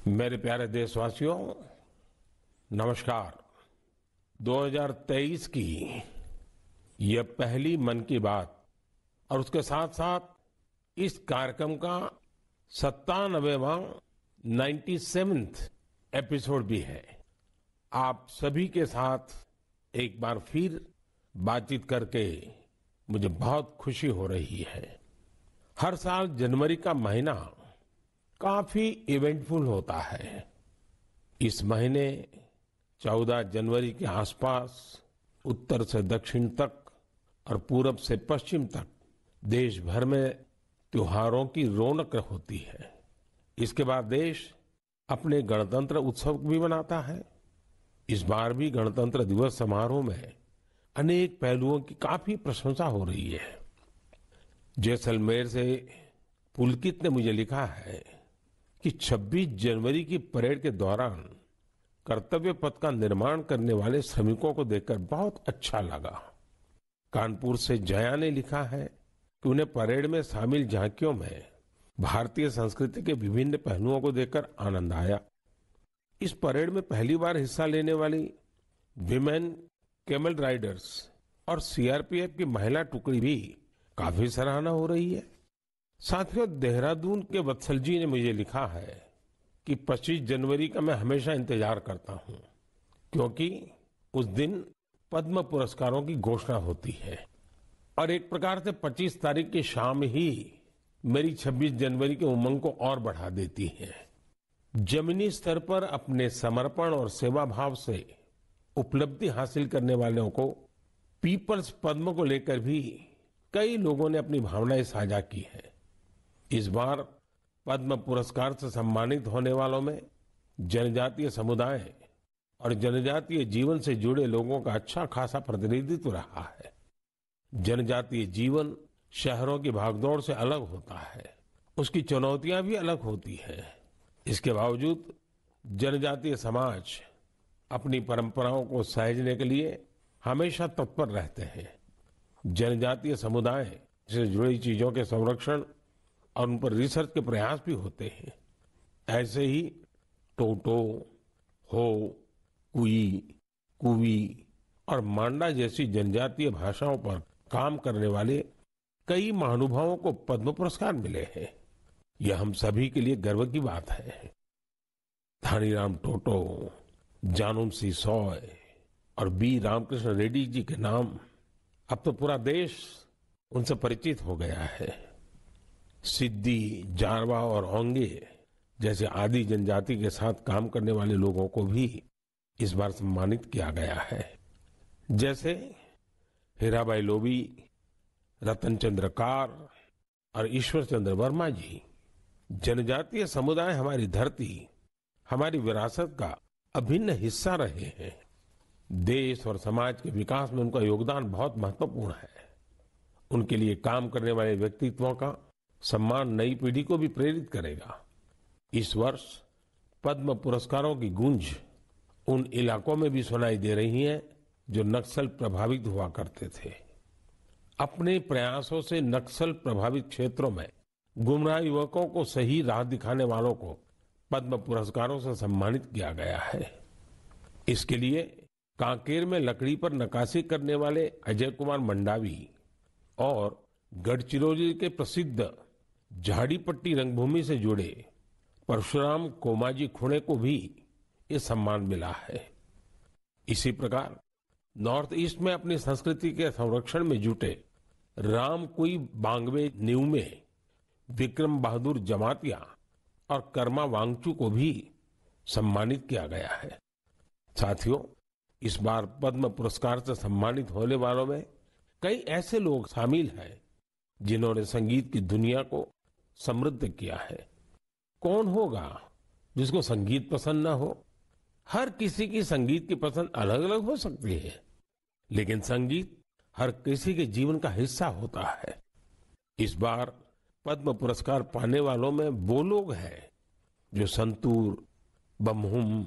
मेरे प्यारे देशवासियों, नमस्कार। 2023 की यह पहली मन की बात और उसके साथ साथ इस कार्यक्रम का 97वां 97th एपिसोड भी है। आप सभी के साथ एक बार फिर बातचीत करके मुझे बहुत खुशी हो रही है। हर साल जनवरी का महीना काफी इवेंटफुल होता है। इस महीने 14 जनवरी के आसपास उत्तर से दक्षिण तक और पूरब से पश्चिम तक देश भर में त्योहारों की रौनक होती है। इसके बाद देश अपने गणतंत्र उत्सव भी मनाता है। इस बार भी गणतंत्र दिवस समारोह में अनेक पहलुओं की काफी प्रशंसा हो रही है। जैसलमेर से पुलकित ने मुझे लिखा है कि 26 जनवरी की परेड के दौरान कर्तव्य पथ का निर्माण करने वाले श्रमिकों को देखकर बहुत अच्छा लगा। कानपुर से जया ने लिखा है कि उन्हें परेड में शामिल झांकियों में भारतीय संस्कृति के विभिन्न पहलुओं को देखकर आनंद आया। इस परेड में पहली बार हिस्सा लेने वाली विमेन कैमल राइडर्स और सीआरपीएफ की महिला टुकड़ी भी काफी सराहना हो रही है। साथियों, देहरादून के वत्सल जी ने मुझे लिखा है कि 25 जनवरी का मैं हमेशा इंतजार करता हूं, क्योंकि उस दिन पद्म पुरस्कारों की घोषणा होती है और एक प्रकार से 25 तारीख की शाम ही मेरी 26 जनवरी के उमंग को और बढ़ा देती है। जमीनी स्तर पर अपने समर्पण और सेवा भाव से उपलब्धि हासिल करने वालों को पीपल्स पद्म को लेकर भी कई लोगों ने अपनी भावनाएं साझा की है। इस बार पद्म पुरस्कार से सम्मानित होने वालों में जनजातीय समुदाय और जनजातीय जीवन से जुड़े लोगों का अच्छा खासा प्रतिनिधित्व रहा है। जनजातीय जीवन शहरों की भागदौड़ से अलग होता है, उसकी चुनौतियां भी अलग होती है। इसके बावजूद जनजातीय समाज अपनी परंपराओं को सहेजने के लिए हमेशा तत्पर रहते हैं। जनजातीय समुदाय से जुड़ी चीजों के संरक्षण और उन पर रिसर्च के प्रयास भी होते हैं। ऐसे ही टोटो, हो, कुई, कुवी और मांडा जैसी जनजातीय भाषाओं पर काम करने वाले कई महानुभावों को पद्म पुरस्कार मिले हैं। यह हम सभी के लिए गर्व की बात है। धानीराम टोटो, जानूम सी सॉय और बी रामकृष्ण रेड्डी जी के नाम अब तो पूरा देश उनसे परिचित हो गया है। सिद्दी, जारवा और ओंगे जैसे आदि जनजाति के साथ काम करने वाले लोगों को भी इस बार सम्मानित किया गया है। जैसे हीराबाई लोबी, रतन चंद्र कार और ईश्वर चंद्र वर्मा जी। जनजातीय समुदाय हमारी धरती, हमारी विरासत का अभिन्न हिस्सा रहे हैं। देश और समाज के विकास में उनका योगदान बहुत महत्वपूर्ण है। उनके लिए काम करने वाले व्यक्तित्वों का सम्मान नई पीढ़ी को भी प्रेरित करेगा। इस वर्ष पद्म पुरस्कारों की गूंज उन इलाकों में भी सुनाई दे रही है जो नक्सल प्रभावित हुआ करते थे। अपने प्रयासों से नक्सल प्रभावित क्षेत्रों में गुमराह युवकों को सही राह दिखाने वालों को पद्म पुरस्कारों से सम्मानित किया गया है। इसके लिए कांकेर में लकड़ी पर नक्काशी करने वाले अजय कुमार मंडावी और गढ़चिरौली के प्रसिद्ध झाड़ीपट्टी रंगभूमि से जुड़े परशुराम कोमाजी खुणे को भी ये सम्मान मिला है। इसी प्रकार नॉर्थ ईस्ट में अपनी संस्कृति के संरक्षण में जुटे राम कुई बांगवे न्यूमे, विक्रम बहादुर जमातिया और कर्मा वांगचू को भी सम्मानित किया गया है। साथियों, इस बार पद्म पुरस्कार से सम्मानित होने वालों में कई ऐसे लोग शामिल हैं जिन्होंने संगीत की दुनिया को समृद्ध किया है। कौन होगा जिसको संगीत पसंद ना हो? हर किसी की संगीत की पसंद अलग अलग हो सकती है, लेकिन संगीत हर किसी के जीवन का हिस्सा होता है। इस बार पद्म पुरस्कार पाने वालों में वो लोग हैं जो संतूर, बमहुम,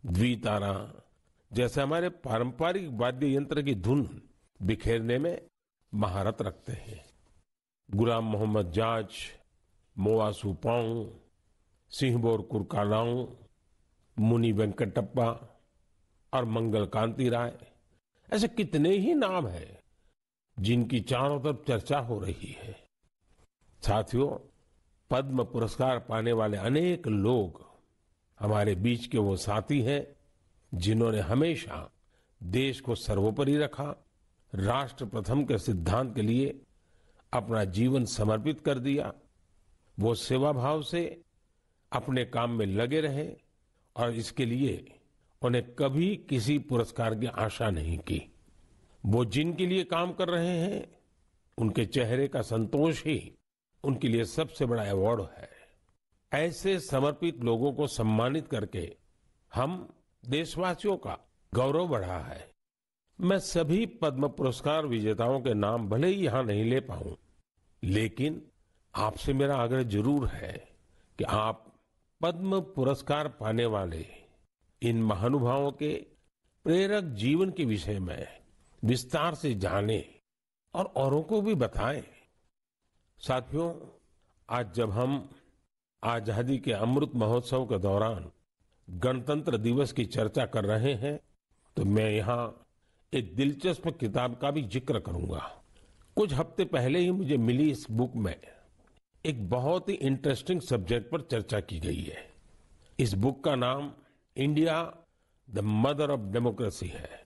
द्वितारा जैसे हमारे पारंपरिक वाद्य यंत्र की धुन बिखेरने में महारत रखते हैं। गुलाम मोहम्मद जाज, मोआ सुपांग, सिंहबोर कुरकालाऊ, मुनि वेंकटप्पा और मंगल कांति राय, ऐसे कितने ही नाम हैं जिनकी चारों तरफ चर्चा हो रही है। साथियों, पद्म पुरस्कार पाने वाले अनेक लोग हमारे बीच के वो साथी हैं जिन्होंने हमेशा देश को सर्वोपरि रखा, राष्ट्र प्रथम के सिद्धांत के लिए अपना जीवन समर्पित कर दिया। वो सेवा भाव से अपने काम में लगे रहे और इसके लिए उन्हें कभी किसी पुरस्कार की आशा नहीं की। वो जिनके लिए काम कर रहे हैं उनके चेहरे का संतोष ही उनके लिए सबसे बड़ा अवार्ड है। ऐसे समर्पित लोगों को सम्मानित करके हम देशवासियों का गौरव बढ़ा है। मैं सभी पद्म पुरस्कार विजेताओं के नाम भले ही यहां नहीं ले पाऊं, लेकिन आपसे मेरा आग्रह जरूर है कि आप पद्म पुरस्कार पाने वाले इन महानुभावों के प्रेरक जीवन के विषय में विस्तार से जानें और औरों को भी बताएं। साथियों, आज जब हम आजादी के अमृत महोत्सव के दौरान गणतंत्र दिवस की चर्चा कर रहे हैं, तो मैं यहाँ एक दिलचस्प किताब का भी जिक्र करूंगा। कुछ हफ्ते पहले ही मुझे मिली इस बुक में एक बहुत ही इंटरेस्टिंग सब्जेक्ट पर चर्चा की गई है। इस बुक का नाम India the mother of democracy है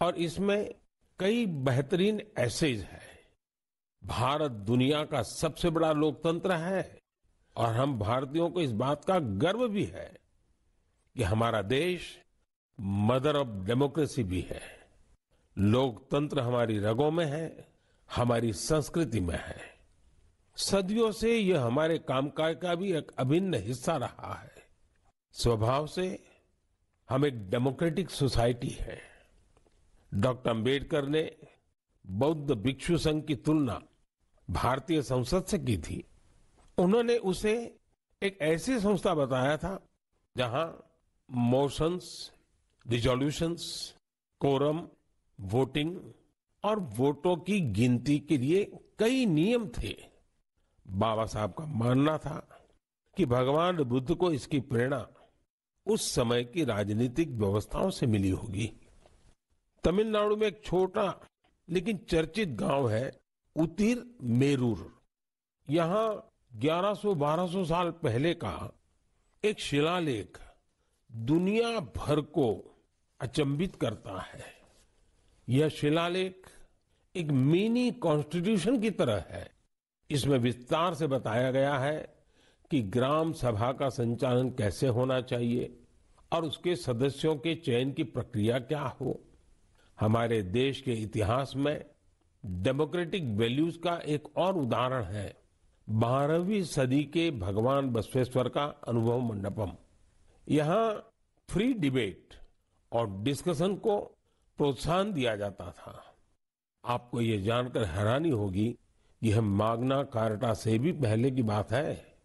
और इसमें कई बेहतरीन एसेज है। भारत दुनिया का सबसे बड़ा लोकतंत्र है और हम भारतीयों को इस बात का गर्व भी है कि हमारा देश मदर ऑफ डेमोक्रेसी भी है। लोकतंत्र हमारी रगों में है, हमारी संस्कृति में है। सदियों से यह हमारे कामकाज का भी एक अभिन्न हिस्सा रहा है। स्वभाव से हम एक डेमोक्रेटिक सोसाइटी है। डॉक्टर अंबेडकर ने बौद्ध भिक्षु संघ की तुलना भारतीय संसद से की थी। उन्होंने उसे एक ऐसी संस्था बताया था जहां मोशंस, रिजोल्यूशंस, कोरम, वोटिंग और वोटों की गिनती के लिए कई नियम थे। बाबा साहब का मानना था कि भगवान बुद्ध को इसकी प्रेरणा उस समय की राजनीतिक व्यवस्थाओं से मिली होगी। तमिलनाडु में एक छोटा लेकिन चर्चित गांव है उतिर मेरूर। यहाँ 1100-1200 साल पहले का एक शिलालेख दुनिया भर को अचंभित करता है। यह शिलालेख एक मिनी कॉन्स्टिट्यूशन की तरह है। इसमें विस्तार से बताया गया है कि ग्राम सभा का संचालन कैसे होना चाहिए और उसके सदस्यों के चयन की प्रक्रिया क्या हो। हमारे देश के इतिहास में डेमोक्रेटिक वैल्यूज का एक और उदाहरण है 12वीं सदी के भगवान बसवेश्वर का अनुभव मंडपम। यहाँ फ्री डिबेट और डिस्कशन को प्रोत्साहन दिया जाता था। आपको ये जानकर हैरानी होगी कि यह माग्ना कार्टा से भी पहले की बात है।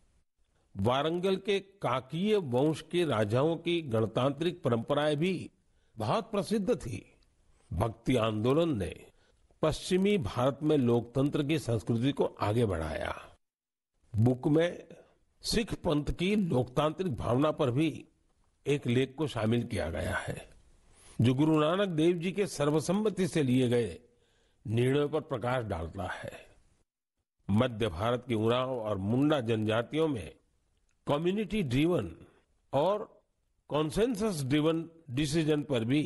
वारंगल के काकीय वंश के राजाओं की गणतांत्रिक परंपराएं भी बहुत प्रसिद्ध थी। भक्ति आंदोलन ने पश्चिमी भारत में लोकतंत्र की संस्कृति को आगे बढ़ाया। बुक में सिख पंथ की लोकतांत्रिक भावना पर भी एक लेख को शामिल किया गया है जो गुरु नानक देव जी के सर्वसम्मति से लिए गए निर्णयों पर प्रकाश डालता है। मध्य भारत की उरांव और मुंडा जनजातियों में कम्युनिटी ड्रिवन और कॉन्सेंसस ड्रिवन डिसीजन पर भी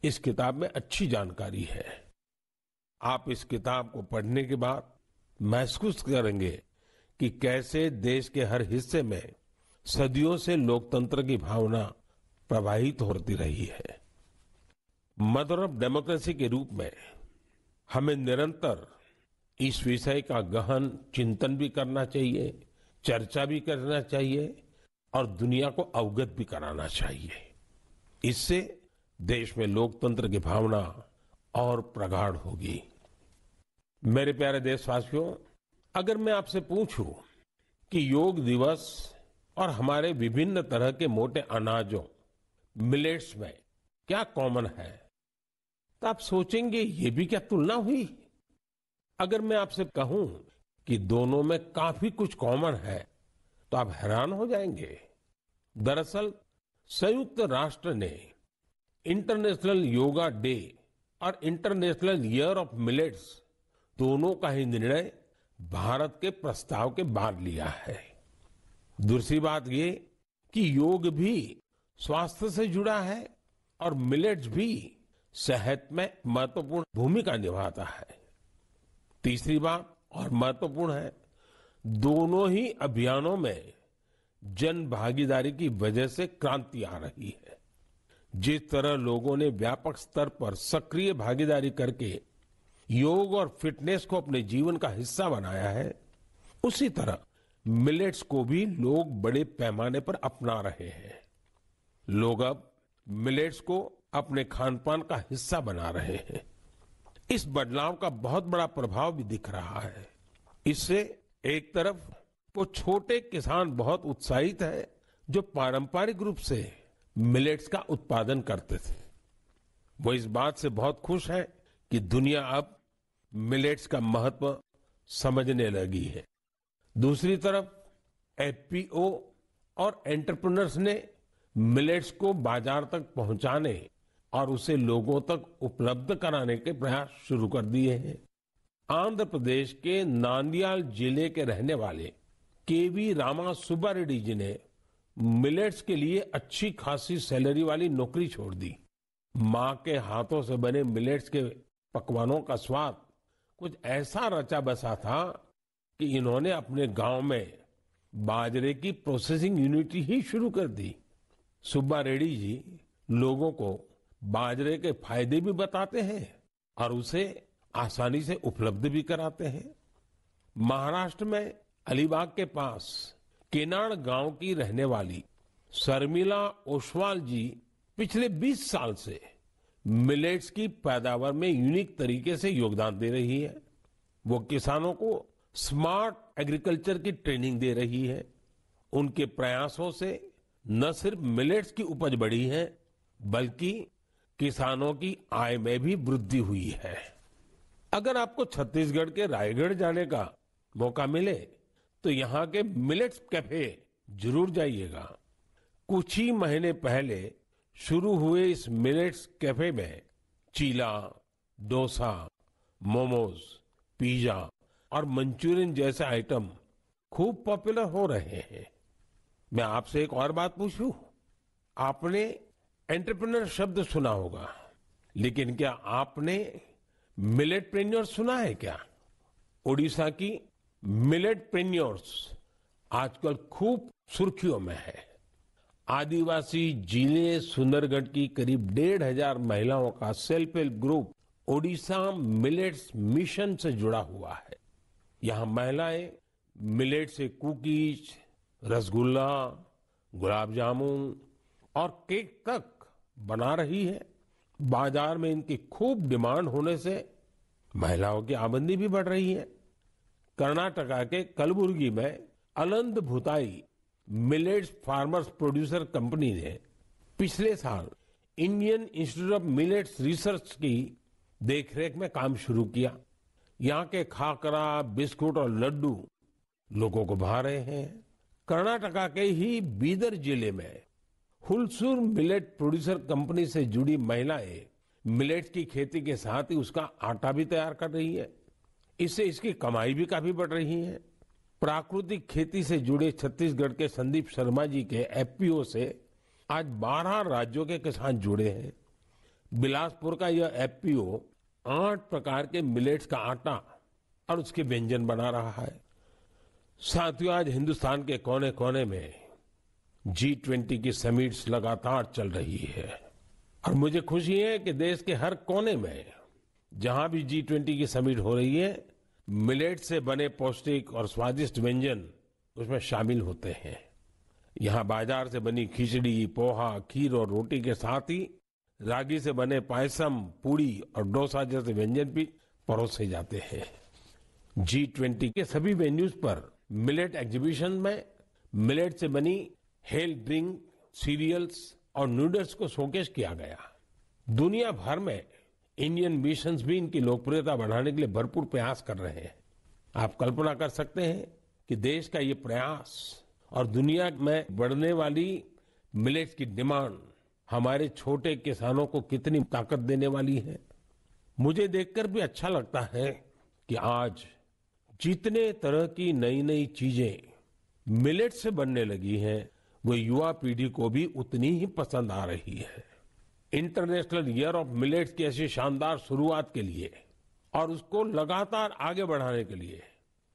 इस किताब में अच्छी जानकारी है। आप इस किताब को पढ़ने के बाद महसूस करेंगे कि कैसे देश के हर हिस्से में सदियों से लोकतंत्र की भावना प्रवाहित होती रही है। मदर ऑफ डेमोक्रेसी के रूप में हमें निरंतर इस विषय का गहन चिंतन भी करना चाहिए, चर्चा भी करना चाहिए और दुनिया को अवगत भी कराना चाहिए। इससे देश में लोकतंत्र की भावना और प्रगाढ़ होगी। मेरे प्यारे देशवासियों, अगर मैं आपसे पूछूं कि योग दिवस और हमारे विभिन्न तरह के मोटे अनाजों मिलेट्स में क्या कॉमन है, तो आप सोचेंगे ये भी क्या तुलना हुई। अगर मैं आपसे कहूं कि दोनों में काफी कुछ कॉमन है, तो आप हैरान हो जाएंगे। दरअसल संयुक्त राष्ट्र ने इंटरनेशनल योगा डे और इंटरनेशनल ईयर ऑफ मिलेट्स दोनों का ही निर्णय भारत के प्रस्ताव के बाद लिया है। दूसरी बात ये कि योग भी स्वास्थ्य से जुड़ा है और मिलेट्स भी सेहत में महत्वपूर्ण भूमिका निभाता है। तीसरी बात और महत्वपूर्ण है, दोनों ही अभियानों में जन भागीदारी की वजह से क्रांति आ रही है। जिस तरह लोगों ने व्यापक स्तर पर सक्रिय भागीदारी करके योग और फिटनेस को अपने जीवन का हिस्सा बनाया है, उसी तरह मिलेट्स को भी लोग बड़े पैमाने पर अपना रहे हैं। लोग अब मिलेट्स को अपने खान पान का हिस्सा बना रहे हैं। इस बदलाव का बहुत बड़ा प्रभाव भी दिख रहा है। इससे एक तरफ वो छोटे किसान बहुत उत्साहित है जो पारंपरिक रूप से मिलेट्स का उत्पादन करते थे। वो इस बात से बहुत खुश है कि दुनिया अब मिलेट्स का महत्व समझने लगी है। दूसरी तरफ एफपीओ और एंटरप्रेन्योर्स ने मिलेट्स को बाजार तक पहुंचाने और उसे लोगों तक उपलब्ध कराने के प्रयास शुरू कर दिए हैं। आंध्र प्रदेश के नांदयाल जिले के रहने वाले केवी रामा सुब्बा रेड्डी जी ने मिलेट्स के लिए अच्छी खासी सैलरी वाली नौकरी छोड़ दी। माँ के हाथों से बने मिलेट्स के पकवानों का स्वाद कुछ ऐसा रचा बसा था कि इन्होंने अपने गांव में बाजरे की प्रोसेसिंग यूनिट ही शुरू कर दी। सुब्बा रेड्डी जी लोगों को बाजरे के फायदे भी बताते हैं और उसे आसानी से उपलब्ध भी कराते हैं। महाराष्ट्र में अलीबाग के पास केनाड गांव की रहने वाली शर्मिला ओसवाल जी पिछले 20 साल से मिलेट्स की पैदावार में यूनिक तरीके से योगदान दे रही है। वो किसानों को स्मार्ट एग्रीकल्चर की ट्रेनिंग दे रही है। उनके प्रयासों से न सिर्फ मिलेट्स की उपज बढ़ी है, बल्कि किसानों की आय में भी वृद्धि हुई है। अगर आपको छत्तीसगढ़ के रायगढ़ जाने का मौका मिले तो यहाँ के मिलेट्स कैफे जरूर जाइएगा। कुछ ही महीने पहले शुरू हुए इस मिलेट्स कैफे में चीला, डोसा, मोमोज, पिज्जा और मंचूरियन जैसे आइटम खूब पॉपुलर हो रहे हैं। मैं आपसे एक और बात पूछूं? आपने एंटरप्रेन्योर शब्द सुना होगा, लेकिन क्या आपने मिलेटप्रेन्योर सुना है क्या? ओडिशा की मिलेटप्रेन्योर्स आजकल खूब सुर्खियों में है। आदिवासी जिले सुंदरगढ़ की करीब 1,500 महिलाओं का self help group Odisha millets mission से जुड़ा हुआ है। यहाँ महिलाएं मिलेट से कुकीज, रसगुल्ला, गुलाब जामुन और केक तक बना रही है। बाजार में इनकी खूब डिमांड होने से महिलाओं की आमदनी भी बढ़ रही है। कर्नाटका के कलबुर्गी में Aland Bhutai millets farmers producer company ने पिछले साल Indian Institute of Millets Research की देखरेख में काम शुरू किया। यहाँ के खाकरा, बिस्कुट और लड्डू लोगों को भा रहे हैं। कर्नाटका के ही बीदर जिले में हुलसूर मिलेट प्रोड्यूसर कंपनी से जुड़ी महिलाएं मिलेट्स की खेती के साथ ही उसका आटा भी तैयार कर रही है। इससे इसकी कमाई भी काफी बढ़ रही है। प्राकृतिक खेती से जुड़े छत्तीसगढ़ के संदीप शर्मा जी के एफपीओ से आज 12 राज्यों के किसान जुड़े हैं। बिलासपुर का यह एफपीओ 8 प्रकार के मिलेट्स का आटा और उसके व्यंजन बना रहा है। साथियों, आज हिंदुस्तान के कोने कोने में G20 की समिट्स लगातार चल रही है और मुझे खुशी है कि देश के हर कोने में जहां भी G20 की समिट हो रही है, मिलेट से बने पौष्टिक और स्वादिष्ट व्यंजन उसमें शामिल होते हैं। यहाँ बाजार से बनी खिचड़ी, पोहा, खीर और रोटी के साथ ही रागी से बने पायसम, पूड़ी और डोसा जैसे व्यंजन भी परोसे जाते हैं। G20 के सभी वेन्यूज पर मिलेट एग्जीबिशन में मिलेट से बनी हेल्थ ड्रिंक, सीरियल्स और नूडल्स को शोकेस किया गया। दुनिया भर में इंडियन मिशंस भी इनकी लोकप्रियता बढ़ाने के लिए भरपूर प्रयास कर रहे हैं। आप कल्पना कर सकते हैं कि देश का ये प्रयास और दुनिया में बढ़ने वाली मिलेट्स की डिमांड हमारे छोटे किसानों को कितनी ताकत देने वाली है। मुझे देखकर भी अच्छा लगता है कि आज जितने तरह की नई नई चीजें मिलेट से बनने लगी हैं, वो युवा पीढ़ी को भी उतनी ही पसंद आ रही है। इंटरनेशनल ईयर ऑफ मिलेट्स की ऐसी शानदार शुरुआत के लिए और उसको लगातार आगे बढ़ाने के लिए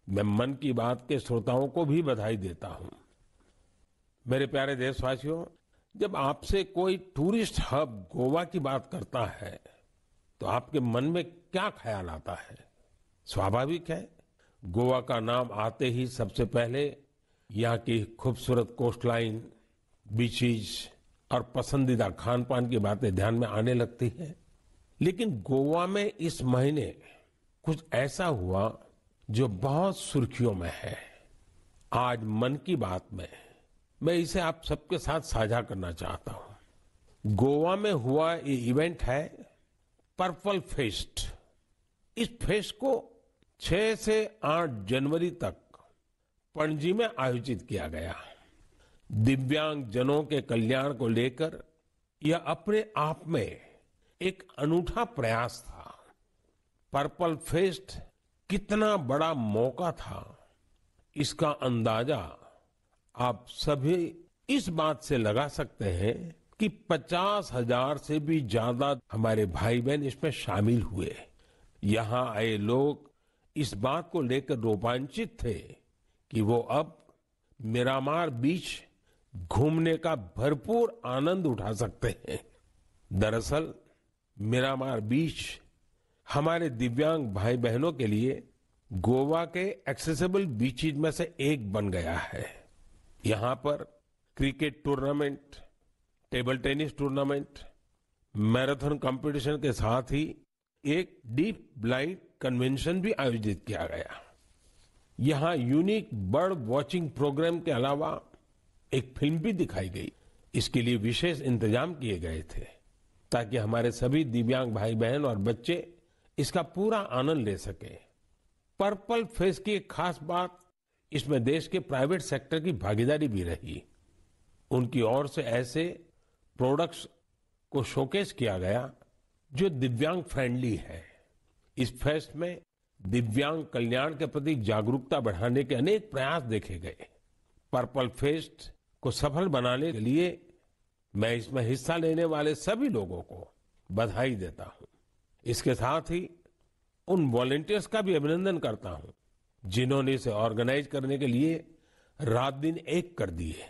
मैं मन की बात के श्रोताओं को भी बधाई देता हूं। मेरे प्यारे देशवासियों, जब आपसे कोई टूरिस्ट हब गोवा की बात करता है तो आपके मन में क्या ख्याल आता है? स्वाभाविक है, गोवा का नाम आते ही सबसे पहले यहाँ की खूबसूरत कोस्टलाइन, बीचेस और पसंदीदा खान पान की बातें ध्यान में आने लगती है। लेकिन गोवा में इस महीने कुछ ऐसा हुआ जो बहुत सुर्खियों में है। आज मन की बात में मैं इसे आप सबके साथ साझा करना चाहता हूं। गोवा में हुआ ये इवेंट है पर्पल फेस्ट। इस फेस्ट को 6 से 8 जनवरी तक पणजी में आयोजित किया गया। दिव्यांग जनों के कल्याण को लेकर यह अपने आप में एक अनूठा प्रयास था। पर्पल फेस्ट कितना बड़ा मौका था, इसका अंदाजा आप सभी इस बात से लगा सकते हैं कि 50,000 से भी ज्यादा हमारे भाई बहन इसमें शामिल हुए। यहाँ आए लोग इस बात को लेकर रोमांचित थे कि वो अब मिरामार बीच घूमने का भरपूर आनंद उठा सकते हैं। दरअसल मिरामार बीच हमारे दिव्यांग भाई बहनों के लिए गोवा के एक्सेसिबल बीचेज में से एक बन गया है। यहाँ पर cricket tournament, table tennis tournament, marathon competition के साथ ही एक डीप ब्लाइंड कन्वेंशन भी आयोजित किया गया। यहाँ यूनिक बर्ड वॉचिंग प्रोग्राम के अलावा एक फिल्म भी दिखाई गई। इसके लिए विशेष इंतजाम किए गए थे ताकि हमारे सभी दिव्यांग भाई बहन और बच्चे इसका पूरा आनंद ले सके। पर्पल फेस्ट की एक खास बात, इसमें देश के प्राइवेट सेक्टर की भागीदारी भी रही। उनकी ओर से ऐसे प्रोडक्ट्स को शोकेस किया गया जो दिव्यांग फ्रेंडली है। इस फेस्ट में दिव्यांग कल्याण के प्रति जागरूकता बढ़ाने के अनेक प्रयास देखे गए। पर्पल फेस्ट को सफल बनाने के लिए मैं इसमें हिस्सा लेने वाले सभी लोगों को बधाई देता हूं। इसके साथ ही उन वॉलंटियर्स का भी अभिनंदन करता हूं जिन्होंने इसे ऑर्गेनाइज करने के लिए रात दिन एक कर दिए।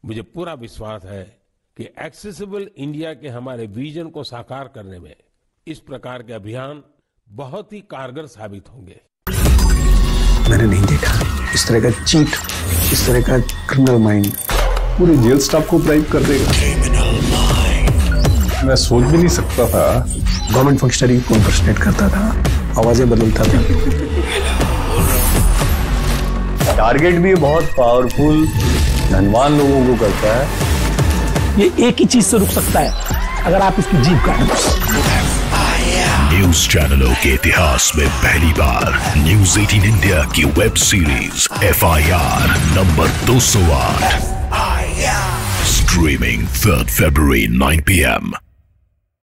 मुझे पूरा विश्वास है कि एक्सेसिबल इंडिया के हमारे विजन को साकार करने में इस प्रकार के अभियान बहुत ही कारगर साबित होंगे। मैंने नहीं देखा इस तरह का चीट, इस तरह का क्रिमिनल माइंड पूरे जेल स्टाफ को ब्राइब कर देगा। मैं सोच भी नहीं सकता था। गवर्नमेंट फंक्शनरी को इम्पर्सनेट करता था, आवाजें बदलता था। टारगेट भी बहुत पावरफुल, धनवान लोगों को करता है। ये एक ही चीज से रुक सकता है, अगर आप इसकी जीभ काटें। न्यूज चैनलों के इतिहास में पहली बार न्यूज 18 इंडिया की web series FIR number 208 streaming 3rd February 9 PM